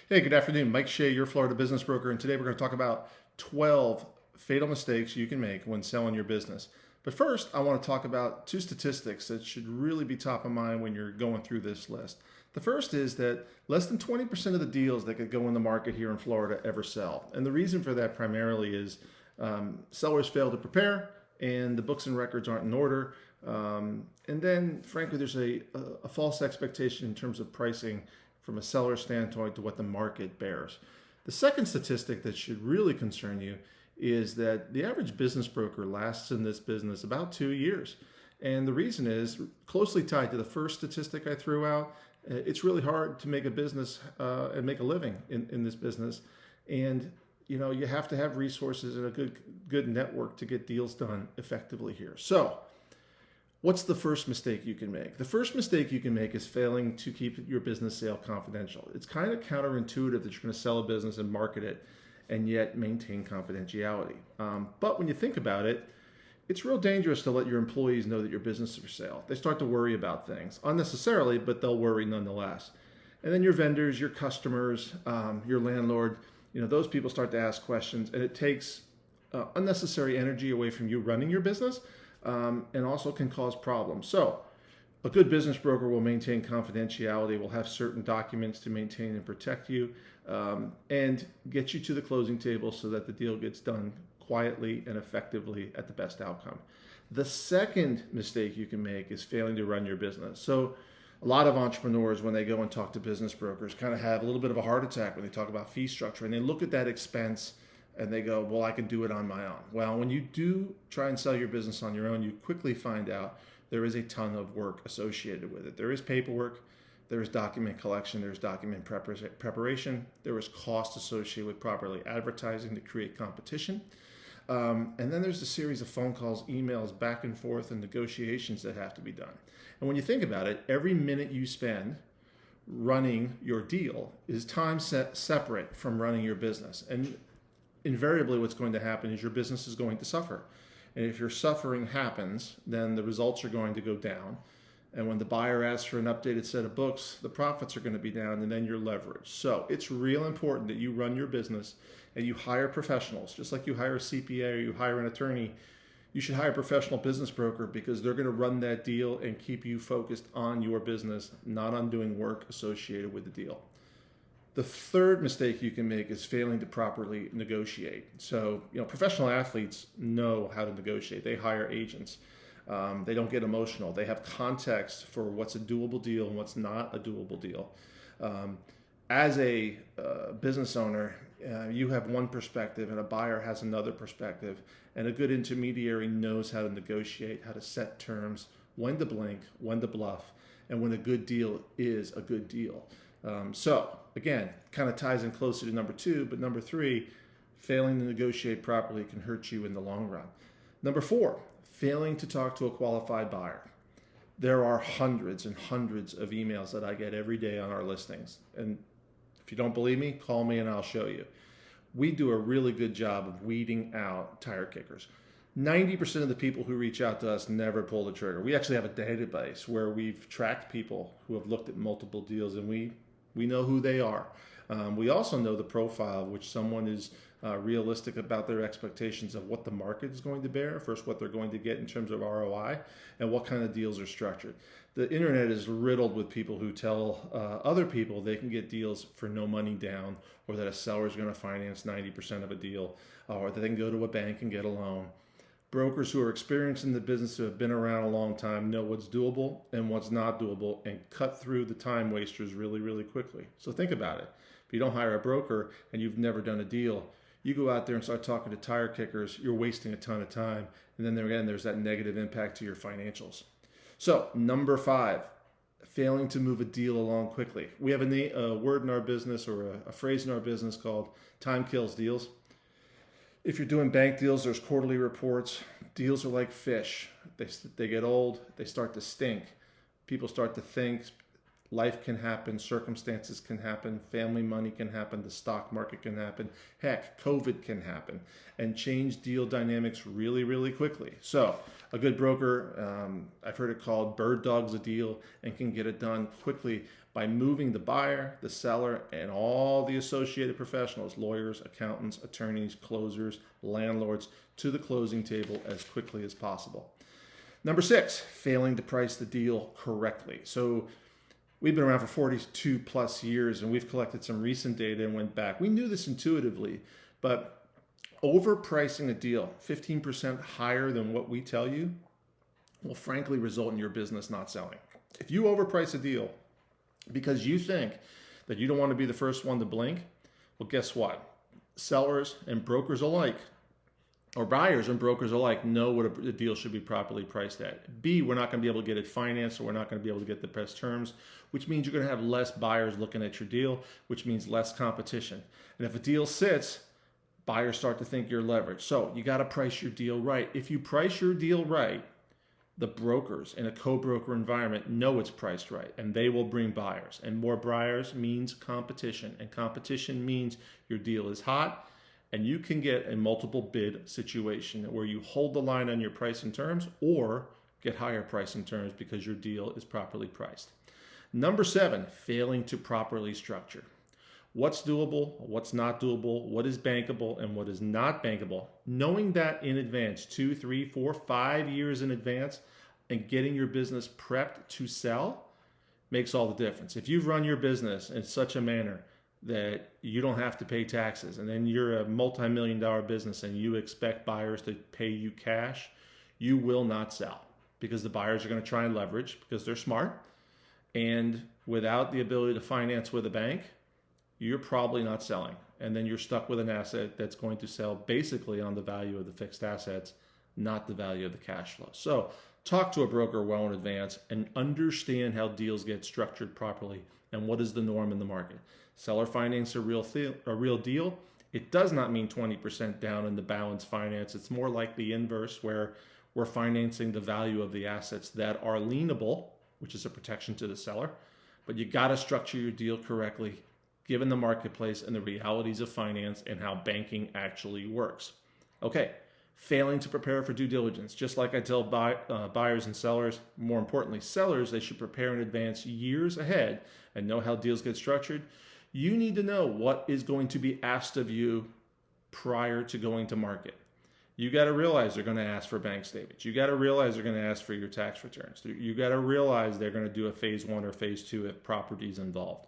Hey, good afternoon. Mike Shea, your Florida business broker, and today we're going to talk about 12 fatal mistakes you can make when selling your business. But first, I want to talk about two statistics that should really be top of mind when you're going through this list. The first is that less than 20% of the deals that could go in the market here in Florida ever sell. And the reason for that primarily is sellers fail to prepare and the books and records aren't in order. And then, frankly, there's a false expectation in terms of pricing from a seller standpoint to what the market bears. The second statistic that should really concern you is that the average business broker lasts in this business about 2 years. And the reason is closely tied to the first statistic I threw out. It's really hard to make a business and make a living in this business. And you have to have resources and a good network to get deals done effectively here. So what's the first mistake you can make? The first mistake you can make is failing to keep your business sale confidential. It's kind of counterintuitive that you're going to sell a business and market it and yet maintain confidentiality. But when you think about it, it's real dangerous to let your employees know that your business is for sale. They start to worry about things unnecessarily, but they'll worry nonetheless. And then your vendors, your customers, your landlord, those people start to ask questions, and it takes unnecessary energy away from you running your business. And also can cause problems. So a good business broker will maintain confidentiality, will have certain documents to maintain and protect you, and get you to the closing table so that the deal gets done quietly and effectively at the best outcome. The second mistake you can make is failing to run your business. So a lot of entrepreneurs, when they go and talk to business brokers, kind of have a little bit of a heart attack when they talk about fee structure, and they look at that expense and they go, well, I can do it on my own. Well, when you do try and sell your business on your own, you quickly find out there is a ton of work associated with it. There is paperwork, there is document collection, there's document preparation, there is cost associated with properly advertising to create competition. And then there's a series of phone calls, emails, back and forth, and negotiations that have to be done. And when you think about it, every minute you spend running your deal is time separate from running your business. And invariably what's going to happen is your business is going to suffer. And if your suffering happens, then the results are going to go down. And when the buyer asks for an updated set of books, the profits are going to be down, and then you're leveraged. So it's real important that you run your business and you hire professionals. Just like you hire a CPA or you hire an attorney, you should hire a professional business broker because they're going to run that deal and keep you focused on your business, not on doing work associated with the deal. The third mistake you can make is failing to properly negotiate. So, professional athletes know how to negotiate. They hire agents. They don't get emotional. They have context for what's a doable deal and what's not a doable deal. As a business owner, you have one perspective and a buyer has another perspective. And a good intermediary knows how to negotiate, how to set terms, when to blink, when to bluff, and when a good deal is a good deal. So again, kind of ties in closer to number 2, but number 3, failing to negotiate properly can hurt you in the long run. Number 4, failing to talk to a qualified buyer. There are hundreds and hundreds of emails that I get every day on our listings. And if you don't believe me, call me and I'll show you. We do a really good job of weeding out tire kickers. 90% of the people who reach out to us never pull the trigger. We actually have a database where we've tracked people who have looked at multiple deals, and we know who they are. We also know the profile of which someone is realistic about their expectations of what the market is going to bear, first what they're going to get in terms of ROI, and what kind of deals are structured. The internet is riddled with people who tell other people they can get deals for no money down, or that a seller is going to finance 90% of a deal, or that they can go to a bank and get a loan. Brokers who are experienced in the business, who have been around a long time, know what's doable and what's not doable and cut through the time wasters really, really quickly. So think about it. If you don't hire a broker and you've never done a deal, you go out there and start talking to tire kickers, you're wasting a ton of time. And then again, there's that negative impact to your financials. So number 5, failing to move a deal along quickly. We have a word in our business, or a phrase in our business, called time kills deals. If you're doing bank deals, there's quarterly reports. Deals are like fish. They get old, they start to stink. People start to think life can happen, circumstances can happen, family money can happen, the stock market can happen, heck, COVID can happen, and change deal dynamics really, really quickly. So a good broker, I've heard it called bird dogs a deal, and can get it done quickly by moving the buyer, the seller, and all the associated professionals, lawyers, accountants, attorneys, closers, landlords, to the closing table as quickly as possible. Number 6, failing to price the deal correctly. So we've been around for 42 plus years, and we've collected some recent data and went back. We knew this intuitively, but overpricing a deal 15% higher than what we tell you will frankly result in your business not selling. If you overprice a deal because you think that you don't want to be the first one to blink, well, guess what? Sellers and brokers alike, or buyers and brokers alike, know what a deal should be properly priced at. B, we're not going to be able to get it financed, or we're not going to be able to get the best terms, which means you're going to have less buyers looking at your deal, which means less competition. And if a deal sits, buyers start to think you're leveraged. So you got to price your deal right. If you price your deal right, the brokers in a co-broker environment know it's priced right, and they will bring buyers. And more buyers means competition, and competition means your deal is hot, and you can get a multiple bid situation where you hold the line on your price and terms, or get higher price and terms because your deal is properly priced. Number 7, failing to properly structure. What's doable, what's not doable, what is bankable, and what is not bankable. Knowing that in advance, 2, 3, 4, 5 years in advance, and getting your business prepped to sell makes all the difference. If you've run your business in such a manner that you don't have to pay taxes, and then you're a multi-million-dollar business and you expect buyers to pay you cash, you will not sell, because the buyers are going to try and leverage because they're smart. And without the ability to finance with a bank, you're probably not selling. And then you're stuck with an asset that's going to sell basically on the value of the fixed assets, not the value of the cash flow. So talk to a broker well in advance and understand how deals get structured properly and what is the norm in the market. Seller finance a real deal. It does not mean 20% down in the balance finance. It's more like the inverse, where we're financing the value of the assets that are lienable, which is a protection to the seller. But you got to structure your deal correctly, given the marketplace and the realities of finance and how banking actually works. Okay, failing to prepare for due diligence. Just like I tell buyers and sellers, more importantly, sellers, they should prepare in advance years ahead and know how deals get structured. You need to know what is going to be asked of you prior to going to market. You got to realize they're going to ask for bank statements. You got to realize they're going to ask for your tax returns. You got to realize they're going to do a phase 1 or phase 2 if property is involved.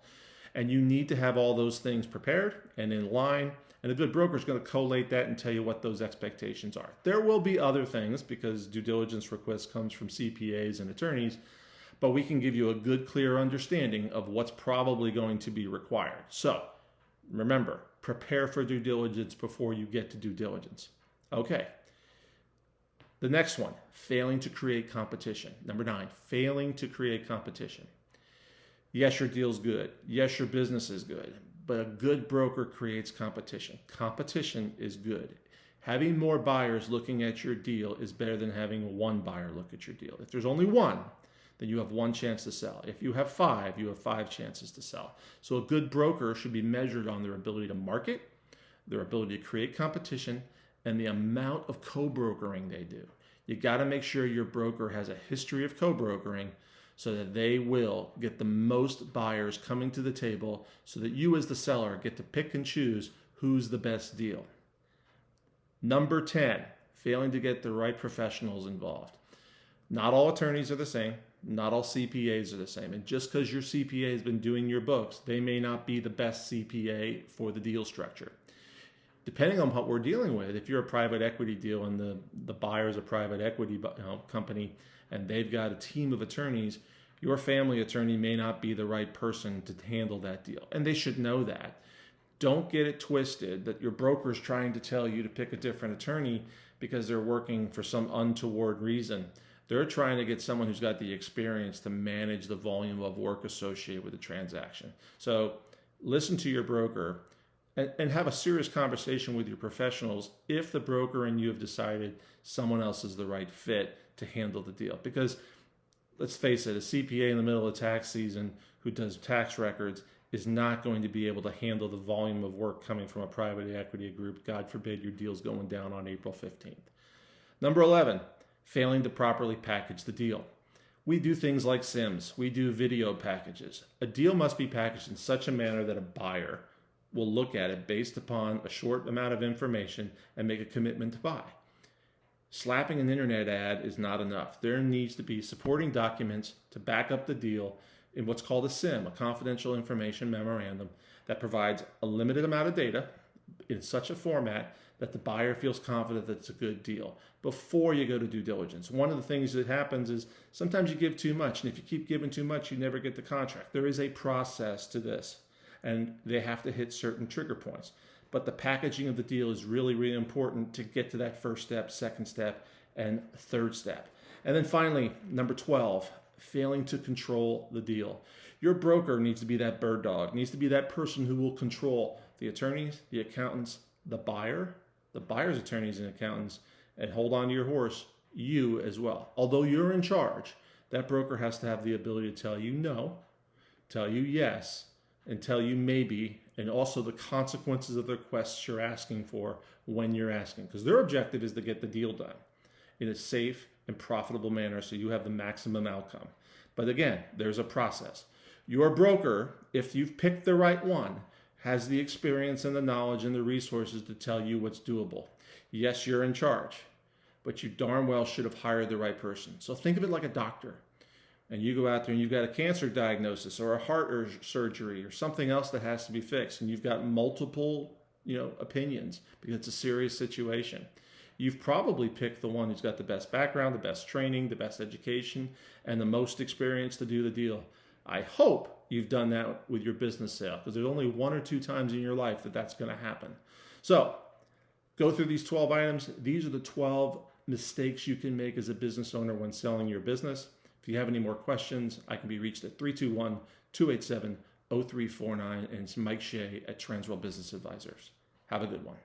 And you need to have all those things prepared and in line. And a good broker is going to collate that and tell you what those expectations are. There will be other things, because due diligence request comes from CPAs and attorneys, but we can give you a good, clear understanding of what's probably going to be required. So remember, prepare for due diligence before you get to due diligence. Okay. The next one, failing to create competition. Number 9, failing to create competition. Yes, your deal's good. Yes, your business is good. But a good broker creates competition. Competition is good. Having more buyers looking at your deal is better than having one buyer look at your deal. If there's only one, then you have one chance to sell. If you have 5, you have 5 chances to sell. So a good broker should be measured on their ability to market, their ability to create competition, and the amount of co-brokering they do. You got to make sure your broker has a history of co-brokering, so that they will get the most buyers coming to the table, so that you as the seller get to pick and choose who's the best deal. Number 10, failing to get the right professionals involved. Not all attorneys are the same. Not all CPAs are the same. And just because your CPA has been doing your books, they may not be the best CPA for the deal structure. Depending on what we're dealing with, if you're a private equity deal and the buyer is a private equity company and they've got a team of attorneys, your family attorney may not be the right person to handle that deal. And they should know that. Don't get it twisted that your broker is trying to tell you to pick a different attorney because they're working for some untoward reason. They're trying to get someone who's got the experience to manage the volume of work associated with the transaction. So listen to your broker and have a serious conversation with your professionals if the broker and you have decided someone else is the right fit to handle the deal. Because let's face it, a CPA in the middle of tax season who does tax records is not going to be able to handle the volume of work coming from a private equity group. God forbid your deal's going down on April 15th. Number 11, failing to properly package the deal. We do things like SIMs. We do video packages. A deal must be packaged in such a manner that a buyer will look at it based upon a short amount of information and make a commitment to buy. Slapping an internet ad is not enough. There needs to be supporting documents to back up the deal in what's called a SIM, a confidential information memorandum, that provides a limited amount of data in such a format that the buyer feels confident that it's a good deal before you go to due diligence. One of the things that happens is sometimes you give too much, and if you keep giving too much, you never get the contract. There is a process to this, and they have to hit certain trigger points. But the packaging of the deal is really, really important to get to that first step, second step, and third step. And then finally, number 12, failing to control the deal. Your broker needs to be that bird dog, needs to be that person who will control the attorneys, the accountants, the buyer's attorneys and accountants, and hold on to your horse, you as well. Although you're in charge, that broker has to have the ability to tell you no, tell you yes, and tell you maybe, and also the consequences of the requests you're asking for when you're asking. Because their objective is to get the deal done in a safe and profitable manner so you have the maximum outcome. But again, there's a process. Your broker, if you've picked the right one, has the experience and the knowledge and the resources to tell you what's doable. Yes, you're in charge, but you darn well should have hired the right person. So think of it like a doctor. And you go out there and you've got a cancer diagnosis or a heart surgery or something else that has to be fixed, and you've got multiple, opinions because it's a serious situation. You've probably picked the one who's got the best background, the best training, the best education, and the most experience to do the deal. I hope you've done that with your business sale, because there's only 1 or 2 times in your life that that's going to happen. So go through these 12 items. These are the 12 mistakes you can make as a business owner when selling your business. If you have any more questions, I can be reached at 321-287-0349, and it's Mike Shea at Transworld Business Advisors. Have a good one.